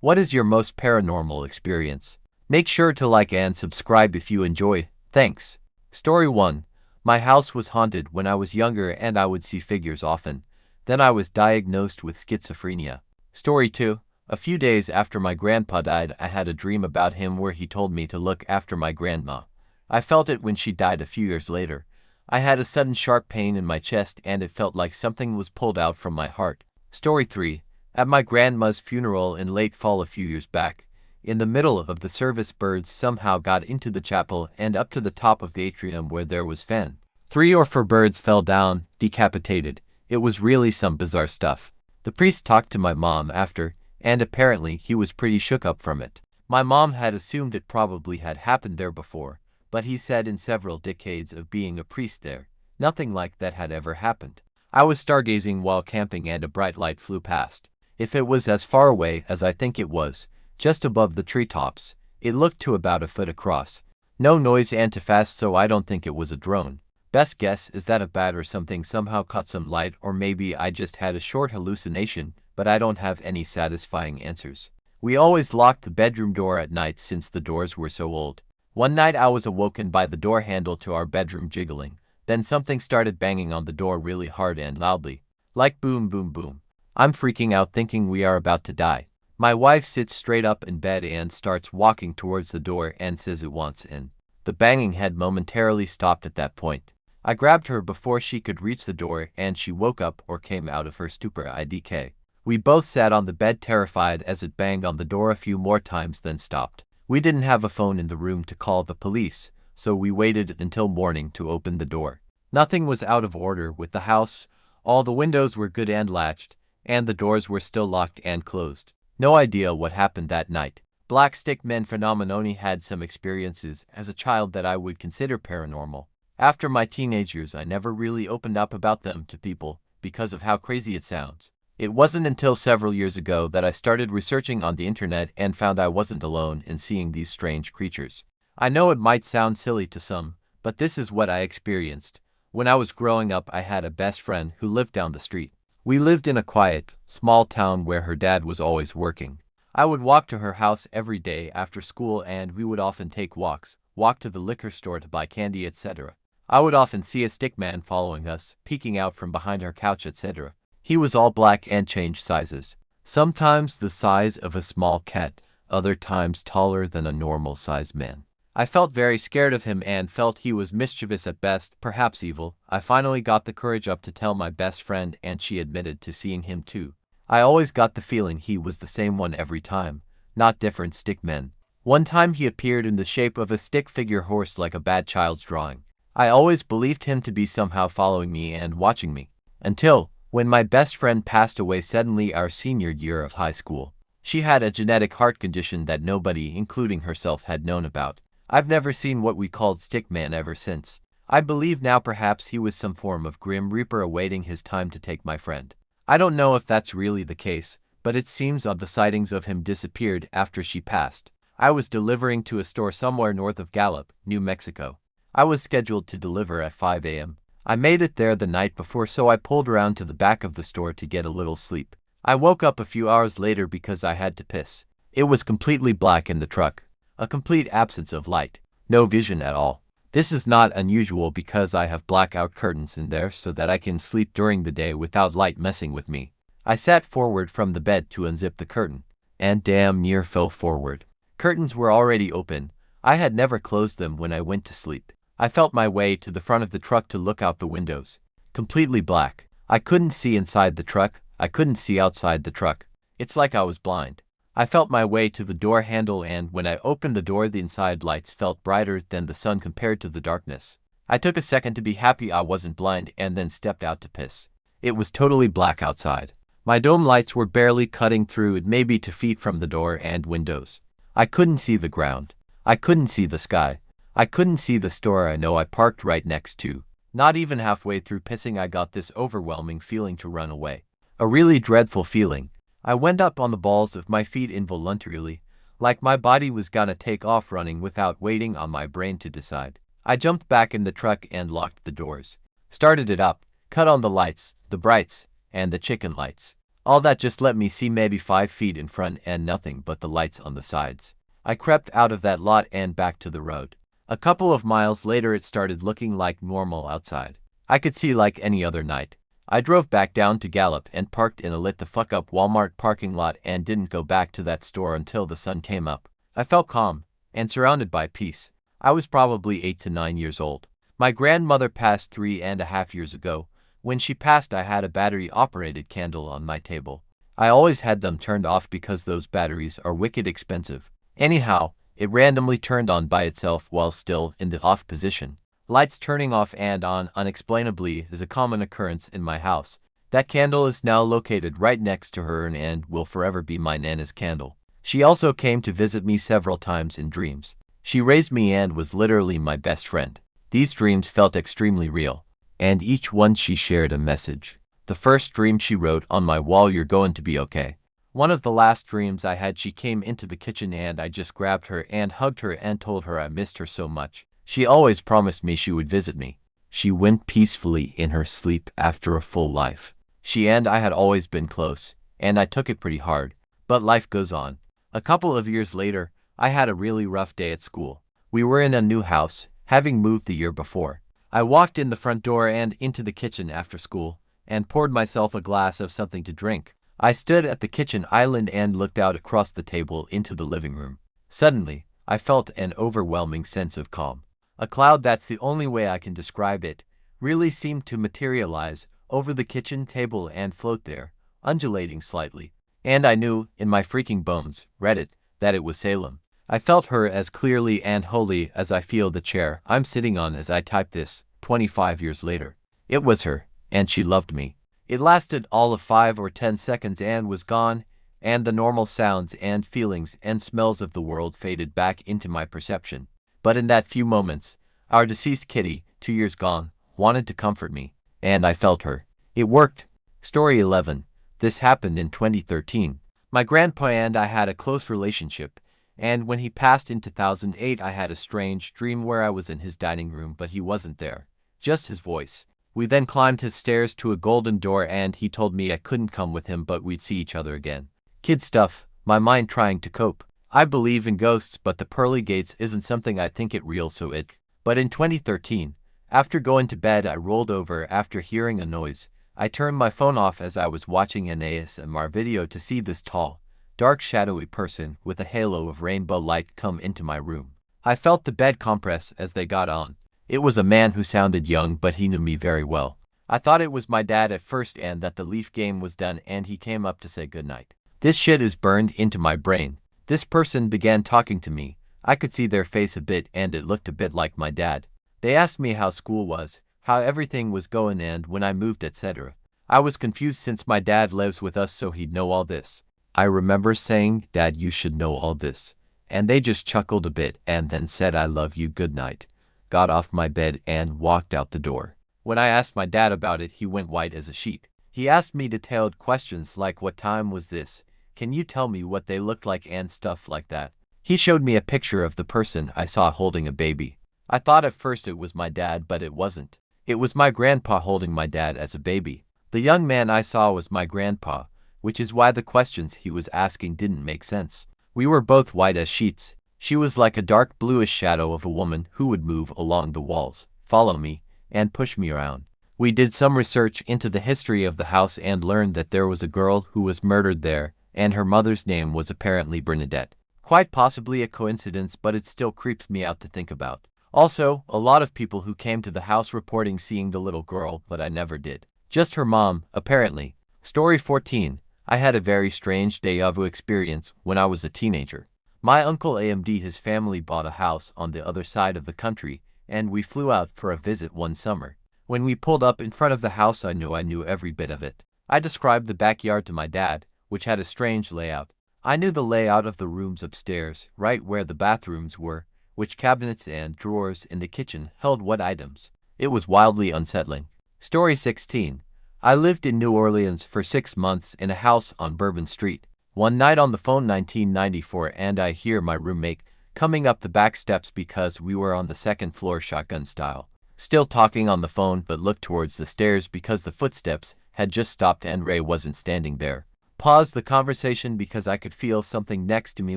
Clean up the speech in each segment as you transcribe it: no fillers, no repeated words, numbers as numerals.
What is your most paranormal experience? Make sure to like and subscribe if you enjoy. Thanks. Story 1. My house was haunted when I was younger and I would see figures often. Then I was diagnosed with schizophrenia. Story 2. A few days after my grandpa died, I had a dream about him where he told me to look after my grandma. I felt it when she died a few years later. I had a sudden sharp pain in my chest and it felt like something was pulled out from my heart. Story 3. At my grandma's funeral in late fall a few years back, in the middle of the service, birds somehow got into the chapel and up to the top of the atrium where there was fan. 3 or 4 birds fell down, decapitated. It was really some bizarre stuff. The priest talked to my mom after, and apparently he was pretty shook up from it. My mom had assumed it probably had happened there before, but he said in several decades of being a priest there, nothing like that had ever happened. I was stargazing while camping and a bright light flew past. If it was as far away as I think it was, just above the treetops, it looked to about a foot across. No noise and too fast, so I don't think it was a drone. Best guess is that a bat or something somehow caught some light, or maybe I just had a short hallucination, but I don't have any satisfying answers. We always locked the bedroom door at night since the doors were so old. One night I was awoken by the door handle to our bedroom jiggling. Then something started banging on the door really hard and loudly, like boom boom boom. I'm freaking out thinking we are about to die. My wife sits straight up in bed and starts walking towards the door and says it wants in. The banging had momentarily stopped at that point. I grabbed her before she could reach the door and she woke up or came out of her stupor. IDK. We both sat on the bed terrified as it banged on the door a few more times then stopped. We didn't have a phone in the room to call the police, so we waited until morning to open the door. Nothing was out of order with the house. All the windows were good and latched, and the doors were still locked and closed. No idea what happened that night. Black stick men phenomenoni had some experiences as a child that I would consider paranormal. After my teenage years, I never really opened up about them to people because of how crazy it sounds. It wasn't until several years ago that I started researching on the internet and found I wasn't alone in seeing these strange creatures. I know it might sound silly to some, but this is what I experienced. When I was growing up, I had a best friend who lived down the street. We lived in a quiet, small town where her dad was always working. I would walk to her house every day after school and we would often take walks, walk to the liquor store to buy candy, etc. I would often see a stick man following us, peeking out from behind her couch, etc. He was all black and changed sizes. Sometimes the size of a small cat, other times taller than a normal-sized man. I felt very scared of him and felt he was mischievous at best, perhaps evil. I finally got the courage up to tell my best friend and she admitted to seeing him too. I always got the feeling he was the same one every time, not different stick men. One time he appeared in the shape of a stick figure horse like a bad child's drawing. I always believed him to be somehow following me and watching me. Until, when my best friend passed away suddenly our senior year of high school. She had a genetic heart condition that nobody, including herself, had known about. I've never seen what we called Stickman ever since. I believe now perhaps he was some form of Grim Reaper awaiting his time to take my friend. I don't know if that's really the case, but it seems odd the sightings of him disappeared after she passed. I was delivering to a store somewhere north of Gallup, New Mexico. I was scheduled to deliver at 5 a.m. I made it there the night before, so I pulled around to the back of the store to get a little sleep. I woke up a few hours later because I had to piss. It was completely black in the truck. A complete absence of light. No vision at all. This is not unusual because I have blackout curtains in there so that I can sleep during the day without light messing with me. I sat forward from the bed to unzip the curtain, and damn near fell forward. Curtains were already open. I had never closed them when I went to sleep. I felt my way to the front of the truck to look out the windows. Completely black. I couldn't see inside the truck. I couldn't see outside the truck. It's like I was blind. I felt my way to the door handle, and when I opened the door, the inside lights felt brighter than the sun compared to the darkness. I took a second to be happy I wasn't blind and then stepped out to piss. It was totally black outside. My dome lights were barely cutting through it, maybe 2 feet from the door and windows. I couldn't see the ground. I couldn't see the sky. I couldn't see the store I know I parked right next to. Not even halfway through pissing I got this overwhelming feeling to run away. A really dreadful feeling. I went up on the balls of my feet involuntarily, like my body was gonna take off running without waiting on my brain to decide. I jumped back in the truck and locked the doors. Started it up, cut on the lights, the brights, and the chicken lights. All that just let me see maybe 5 feet in front and nothing but the lights on the sides. I crept out of that lot and back to the road. A couple of miles later it started looking like normal outside. I could see like any other night. I drove back down to Gallup and parked in a lit the fuck up Walmart parking lot and didn't go back to that store until the sun came up. I felt calm and surrounded by peace. I was probably 8 to 9 years old. My grandmother passed 3.5 years ago. When she passed, I had a battery-operated candle on my table. I always had them turned off because those batteries are wicked expensive. Anyhow, it randomly turned on by itself while still in the off position. Lights turning off and on unexplainably is a common occurrence in my house. That candle is now located right next to her and will forever be my Nana's candle. She also came to visit me several times in dreams. She raised me and was literally my best friend. These dreams felt extremely real, and each one she shared a message. The first dream she wrote on my wall, "You're going to be okay." One of the last dreams I had, she came into the kitchen and I just grabbed her and hugged her and told her I missed her so much. She always promised me she would visit me. She went peacefully in her sleep after a full life. She and I had always been close, and I took it pretty hard, but life goes on. A couple of years later, I had a really rough day at school. We were in a new house, having moved the year before. I walked in the front door and into the kitchen after school, and poured myself a glass of something to drink. I stood at the kitchen island and looked out across the table into the living room. Suddenly, I felt an overwhelming sense of calm. A cloud, that's the only way I can describe it, really seemed to materialize over the kitchen table and float there, undulating slightly. And I knew, in my freaking bones, Reddit, that it was Salem. I felt her as clearly and wholly as I feel the chair I'm sitting on as I type this, 25 years later. It was her, and she loved me. It lasted all of 5 or 10 seconds and was gone, and the normal sounds and feelings and smells of the world faded back into my perception. But in that few moments, our deceased kitty, 2 years gone, wanted to comfort me, and I felt her. It worked. Story 11. This happened in 2013. My grandpa and I had a close relationship, and when he passed in 2008, I had a strange dream where I was in his dining room but he wasn't there, just his voice. We then climbed his stairs to a golden door and he told me I couldn't come with him but we'd see each other again. Kid stuff, my mind trying to cope. I believe in ghosts but the pearly gates isn't something I think it real so it. But in 2013, after going to bed I rolled over after hearing a noise. I turned my phone off as I was watching an ASMR video to see this tall, dark shadowy person with a halo of rainbow light come into my room. I felt the bed compress as they got on. It was a man who sounded young but he knew me very well. I thought it was my dad at first and that the Leaf game was done and he came up to say goodnight. This shit is burned into my brain. This person began talking to me. I could see their face a bit and it looked a bit like my dad. They asked me how school was, how everything was going and when I moved, etc. I was confused since my dad lives with us so he'd know all this. I remember saying, "Dad, you should know all this." And they just chuckled a bit and then said, "I love you, good night." Got off my bed and walked out the door. When I asked my dad about it, he went white as a sheet. He asked me detailed questions like, "What time was this? Can you tell me what they looked like?" and stuff like that. He showed me a picture of the person I saw holding a baby. I thought at first it was my dad, but it wasn't. It was my grandpa holding my dad as a baby. The young man I saw was my grandpa, which is why the questions he was asking didn't make sense. We were both white as sheets. She was like a dark bluish shadow of a woman who would move along the walls, follow me, and push me around. We did some research into the history of the house and learned that there was a girl who was murdered there, and her mother's name was apparently Bernadette. Quite possibly a coincidence, but it still creeps me out to think about. Also, a lot of people who came to the house reporting seeing the little girl, but I never did. Just her mom, apparently. Story 14. I had a very strange déjà vu experience when I was a teenager. My uncle AMD, his family bought a house on the other side of the country, and we flew out for a visit one summer. When we pulled up in front of the house, I knew every bit of it. I described the backyard to my dad, which had a strange layout. I knew the layout of the rooms upstairs, right where the bathrooms were, which cabinets and drawers in the kitchen held what items. It was wildly unsettling. Story 16. I lived in New Orleans for 6 months in a house on Bourbon Street. One night on the phone, 1994, and I hear my roommate coming up the back steps because we were on the second floor shotgun style. Still talking on the phone but looked towards the stairs because the footsteps had just stopped and Ray wasn't standing there. paused the conversation because I could feel something next to me,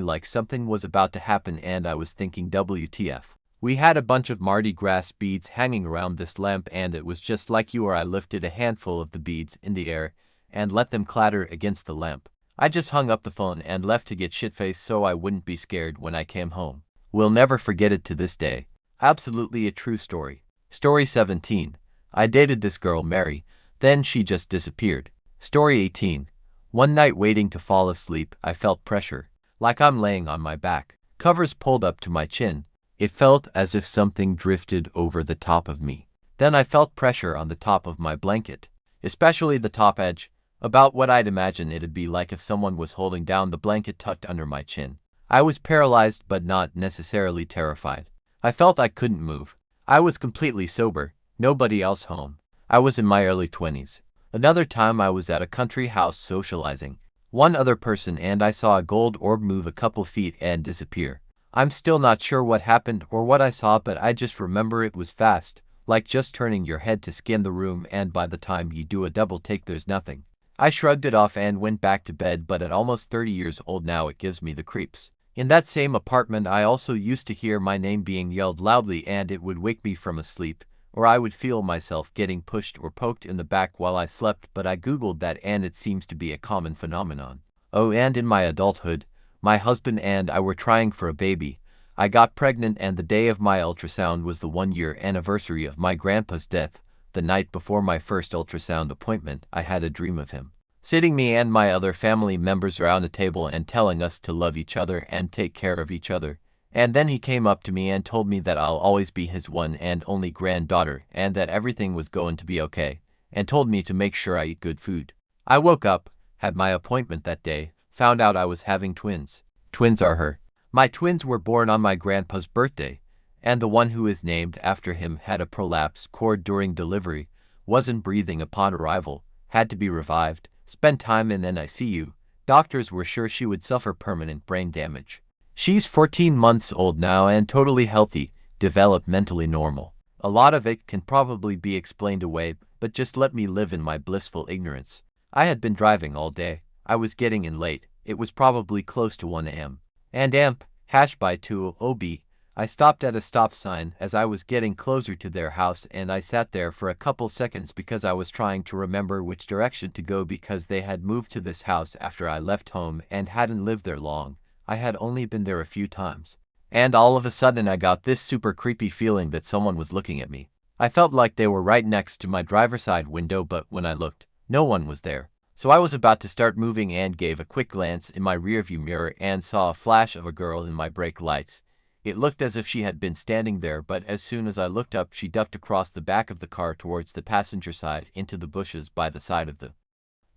like something was about to happen, and I was thinking WTF. We had a bunch of Mardi Gras beads hanging around this lamp, and it was just like you or I lifted a handful of the beads in the air and let them clatter against the lamp. I just hung up the phone and left to get shit-faced so I wouldn't be scared when I came home. We'll never forget it to this day. Absolutely a true story. Story 17. I dated this girl, Mary, then she just disappeared. Story 18. One night waiting to fall asleep, I felt pressure. Like I'm laying on my back. Covers pulled up to my chin. It felt as if something drifted over the top of me. Then I felt pressure on the top of my blanket, especially the top edge, about what I'd imagine it'd be like if someone was holding down the blanket tucked under my chin. I was paralyzed but not necessarily terrified. I felt I couldn't move. I was completely sober, nobody else home. I was in my early 20s. Another time I was at a country house socializing. One other person, and I saw a gold orb move a couple feet and disappear. I'm still not sure what happened or what I saw, but I just remember it was fast, like just turning your head to scan the room, and by the time you do a double take there's nothing. I shrugged it off and went back to bed, but at almost 30 years old now it gives me the creeps. In that same apartment I also used to hear my name being yelled loudly, and it would wake me from a sleep, or I would feel myself getting pushed or poked in the back while I slept, but I googled that and it seems to be a common phenomenon. Oh, and in my adulthood, my husband and I were trying for a baby. I got pregnant, and the day of my ultrasound was the 1-year anniversary of my grandpa's death. The night before my first ultrasound appointment, I had a dream of him sitting me and my other family members around a table and telling us to love each other and take care of each other. And then he came up to me and told me that I'll always be his one and only granddaughter, and that everything was going to be okay, and told me to make sure I eat good food. I woke up, had my appointment that day, found out I was having twins. Twins are her. My twins were born on my grandpa's birthday, and the one who is named after him had a prolapsed cord during delivery, wasn't breathing upon arrival, had to be revived, spent time in an ICU. Doctors were sure she would suffer permanent brain damage. She's 14 months old now and totally healthy, developmentally normal. A lot of it can probably be explained away, but just let me live in my blissful ignorance. I had been driving all day. I was getting in late. It was probably close to 1 a.m. And #2OB. I stopped at a stop sign as I was getting closer to their house, and I sat there for a couple seconds because I was trying to remember which direction to go, because they had moved to this house after I left home and hadn't lived there long. I had only been there a few times. And all of a sudden I got this super creepy feeling that someone was looking at me. I felt like they were right next to my driver's side window, but when I looked, no one was there. So I was about to start moving and gave a quick glance in my rearview mirror and saw a flash of a girl in my brake lights. It looked as if she had been standing there, but as soon as I looked up, she ducked across the back of the car towards the passenger side into the bushes by the side of the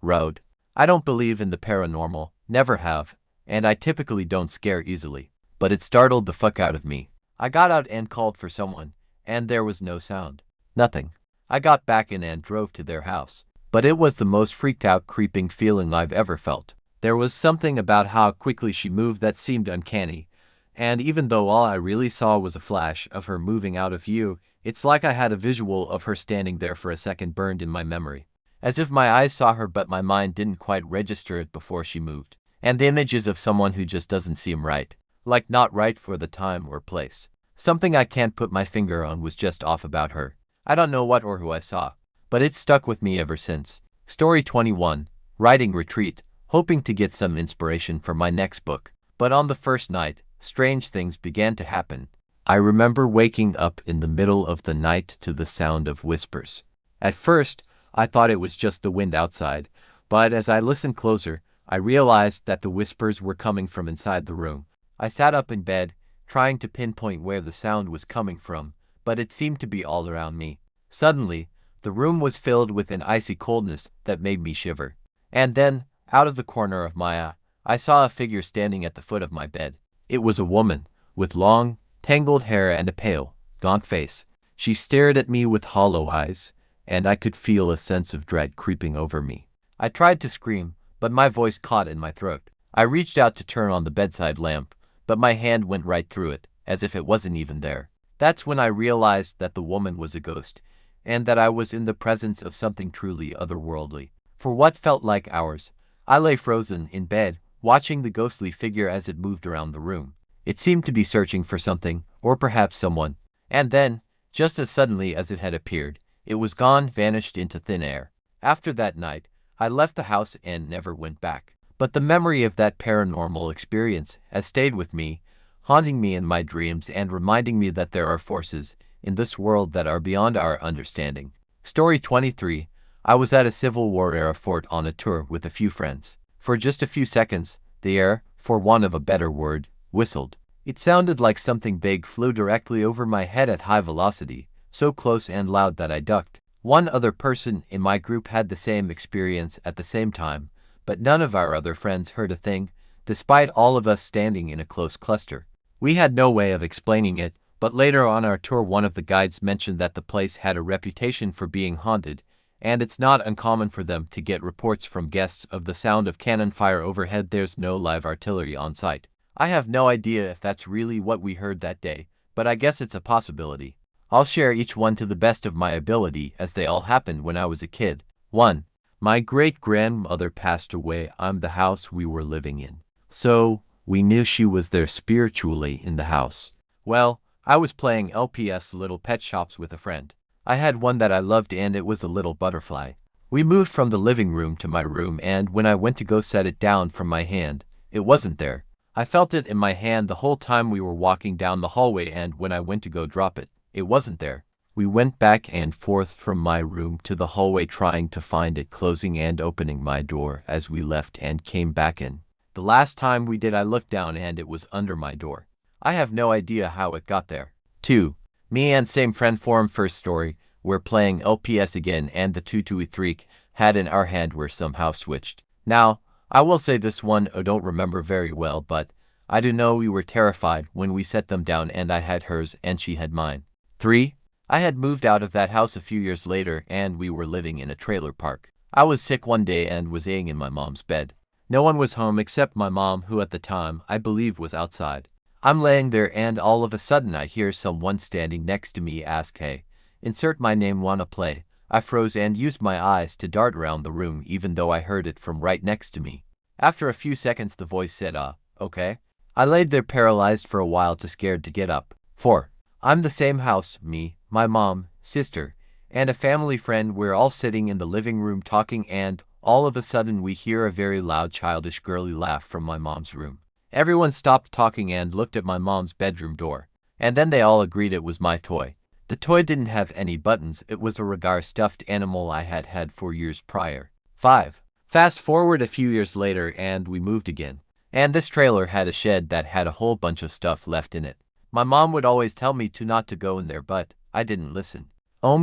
road. I don't believe in the paranormal, never have, and I typically don't scare easily, but it startled the fuck out of me. I got out and called for someone, and there was no sound. Nothing. I got back in and drove to their house. But it was the most freaked out, creeping feeling I've ever felt. There was something about how quickly she moved that seemed uncanny, and even though all I really saw was a flash of her moving out of view, it's like I had a visual of her standing there for a second burned in my memory. As if my eyes saw her but my mind didn't quite register it before she moved. And the images of someone who just doesn't seem right. Like not right for the time or place. Something I can't put my finger on was just off about her. I don't know what or who I saw, but it's stuck with me ever since. Story 21. Writing retreat, hoping to get some inspiration for my next book. But on the first night, strange things began to happen. I remember waking up in the middle of the night to the sound of whispers. At first, I thought it was just the wind outside, but as I listened closer, I realized that the whispers were coming from inside the room. I sat up in bed, trying to pinpoint where the sound was coming from, but it seemed to be all around me. Suddenly, the room was filled with an icy coldness that made me shiver. And then, out of the corner of my eye, I saw a figure standing at the foot of my bed. It was a woman, with long, tangled hair and a pale, gaunt face. She stared at me with hollow eyes, and I could feel a sense of dread creeping over me. I tried to scream, but my voice caught in my throat. I reached out to turn on the bedside lamp, but my hand went right through it, as if it wasn't even there. That's when I realized that the woman was a ghost, and that I was in the presence of something truly otherworldly. For what felt like hours, I lay frozen in bed, watching the ghostly figure as it moved around the room. It seemed to be searching for something, or perhaps someone. And then, just as suddenly as it had appeared, it was gone, vanished into thin air. After that night, I left the house and never went back. But the memory of that paranormal experience has stayed with me, haunting me in my dreams and reminding me that there are forces in this world that are beyond our understanding. Story 23. I was at a Civil War era fort on a tour with a few friends. For just a few seconds, the air, for want of a better word, whistled. It sounded like something big flew directly over my head at high velocity, so close and loud that I ducked. One other person in my group had the same experience at the same time, but none of our other friends heard a thing, despite all of us standing in a close cluster. We had no way of explaining it, but later on our tour one of the guides mentioned that the place had a reputation for being haunted, and it's not uncommon for them to get reports from guests of the sound of cannon fire overhead. There's no live artillery on site. I have no idea if that's really what we heard that day, but I guess it's a possibility. I'll share each one to the best of my ability as they all happened when I was a kid. 1. My great-grandmother passed away in the house we were living in. So, we knew she was there spiritually in the house. Well, I was playing LPS Little Pet Shops with a friend. I had one that I loved and it was a little butterfly. We moved from the living room to my room and when I went to go set it down from my hand, it wasn't there. I felt it in my hand the whole time we were walking down the hallway and when I went to go drop it, it wasn't there. We went back and forth from my room to the hallway trying to find it, closing and opening my door as we left and came back in. The last time we did I looked down and it was under my door. I have no idea how it got there. 2. Me and same friend form first story, we're playing LPS again and the 223 had in our hand were somehow switched. Now, I will say this one I don't remember very well, but I do know we were terrified when we set them down and I had hers and she had mine. 3. I had moved out of that house a few years later and we were living in a trailer park. I was sick one day and was laying in my mom's bed. No one was home except my mom, who at the time, I believe, was outside. I'm laying there and all of a sudden I hear someone standing next to me ask, "Hey, insert my name, wanna play?" I froze and used my eyes to dart around the room even though I heard it from right next to me. After a few seconds the voice said, okay. I laid there paralyzed for a while, too scared to get up. 4. I'm the same house, me, my mom, sister, and a family friend. We're all sitting in the living room talking and all of a sudden we hear a very loud childish girly laugh from my mom's room. Everyone stopped talking and looked at my mom's bedroom door, and then they all agreed it was my toy. The toy didn't have any buttons, it was a Regar stuffed animal I had had 4 years prior. 5. Fast forward a few years later and we moved again, and this trailer had a shed that had a whole bunch of stuff left in it. My mom would always tell me not to go in there, but I didn't listen.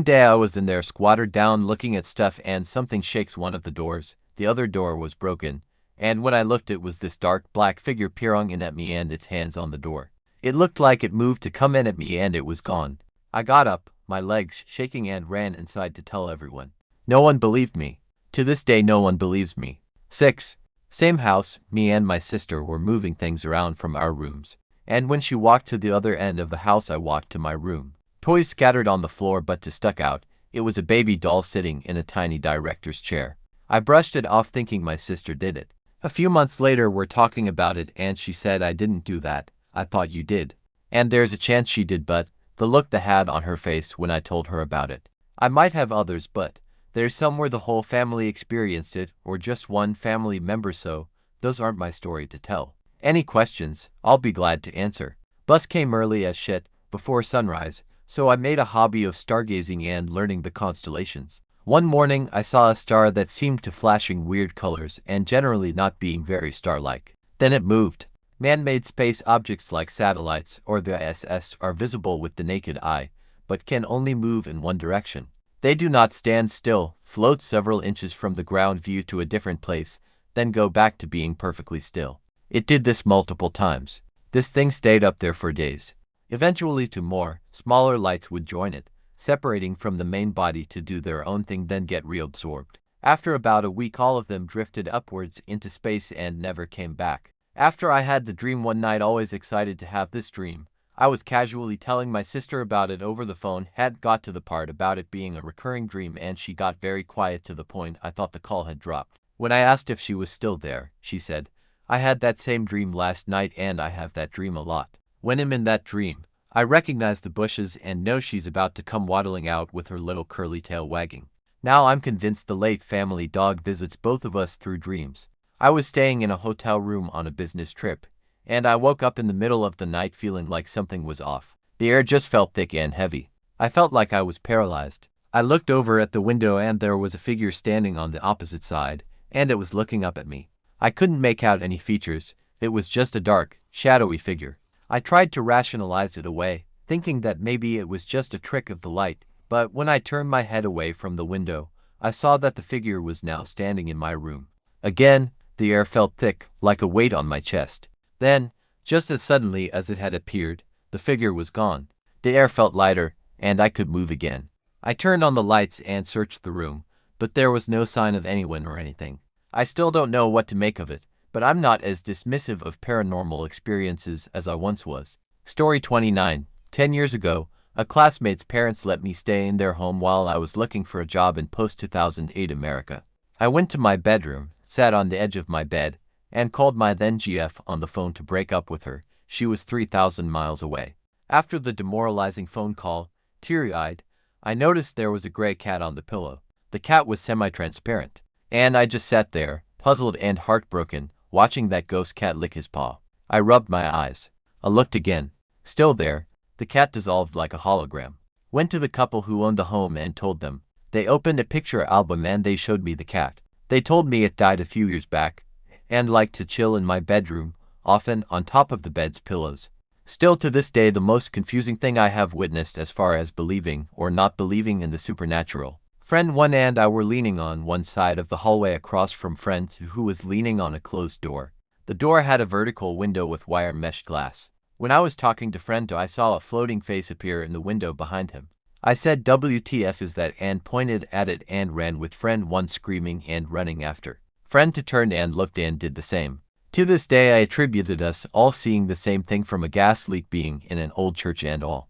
Day I was in there squattered down looking at stuff and something shakes one of the doors. The other door was broken, and when I looked it was this dark black figure peering in at me and its hands on the door. It looked like it moved to come in at me and it was gone. I got up, my legs shaking, and ran inside to tell everyone. No one believed me. To this day no one believes me. 6. Same house, me and my sister were moving things around from our rooms, and when she walked to the other end of the house I walked to my room. Toys scattered on the floor but to stuck out, it was a baby doll sitting in a tiny director's chair. I brushed it off thinking my sister did it. A few months later we're talking about it and she said, "I didn't do that, I thought you did." And there's a chance she did, but the look they had on her face when I told her about it. I might have others, but there's some where the whole family experienced it or just one family member, so those aren't my story to tell. Any questions, I'll be glad to answer. Bus came early as shit, before sunrise, so I made a hobby of stargazing and learning the constellations. One morning I saw a star that seemed to flashing weird colors and generally not being very star-like. Then it moved. Man-made space objects like satellites or the ISS are visible with the naked eye, but can only move in one direction. They do not stand still, float several inches from the ground view to a different place, then go back to being perfectly still. It did this multiple times. This thing stayed up there for days. Eventually two more, smaller lights would join it, separating from the main body to do their own thing then get reabsorbed. After about a week all of them drifted upwards into space and never came back. After I had the dream one night, always excited to have this dream, I was casually telling my sister about it over the phone, had got to the part about it being a recurring dream and she got very quiet to the point I thought the call had dropped. When I asked if she was still there, she said, "I had that same dream last night and I have that dream a lot. When I'm in that dream, I recognize the bushes and know she's about to come waddling out with her little curly tail wagging." Now I'm convinced the late family dog visits both of us through dreams. I was staying in a hotel room on a business trip, and I woke up in the middle of the night feeling like something was off. The air just felt thick and heavy. I felt like I was paralyzed. I looked over at the window and there was a figure standing on the opposite side, and it was looking up at me. I couldn't make out any features. It was just a dark, shadowy figure. I tried to rationalize it away, thinking that maybe it was just a trick of the light, but when I turned my head away from the window, I saw that the figure was now standing in my room. Again, the air felt thick, like a weight on my chest. Then, just as suddenly as it had appeared, the figure was gone. The air felt lighter, and I could move again. I turned on the lights and searched the room, but there was no sign of anyone or anything. I still don't know what to make of it, but I'm not as dismissive of paranormal experiences as I once was. Story 29. 10 years ago, a classmate's parents let me stay in their home while I was looking for a job in post-2008 America. I went to my bedroom, sat on the edge of my bed, and called my then GF on the phone to break up with her. She was 3,000 miles away. After the demoralizing phone call, teary-eyed, I noticed there was a gray cat on the pillow. The cat was semi-transparent, and I just sat there, puzzled and heartbroken, watching that ghost cat lick his paw. I rubbed my eyes. I looked again. Still there, the cat dissolved like a hologram. Went to the couple who owned the home and told them. They opened a picture album and they showed me the cat. They told me it died a few years back, and liked to chill in my bedroom, often on top of the bed's pillows. Still to this day the most confusing thing I have witnessed as far as believing or not believing in the supernatural. Friend 1 and I were leaning on one side of the hallway across from friend 2 who was leaning on a closed door. The door had a vertical window with wire mesh glass. When I was talking to friend 2 I saw a floating face appear in the window behind him. I said WTF is that and pointed at it and ran with friend 1 screaming and running after. Friend 2 turned and looked and did the same. To this day I attributed us all seeing the same thing from a gas leak being in an old church and all.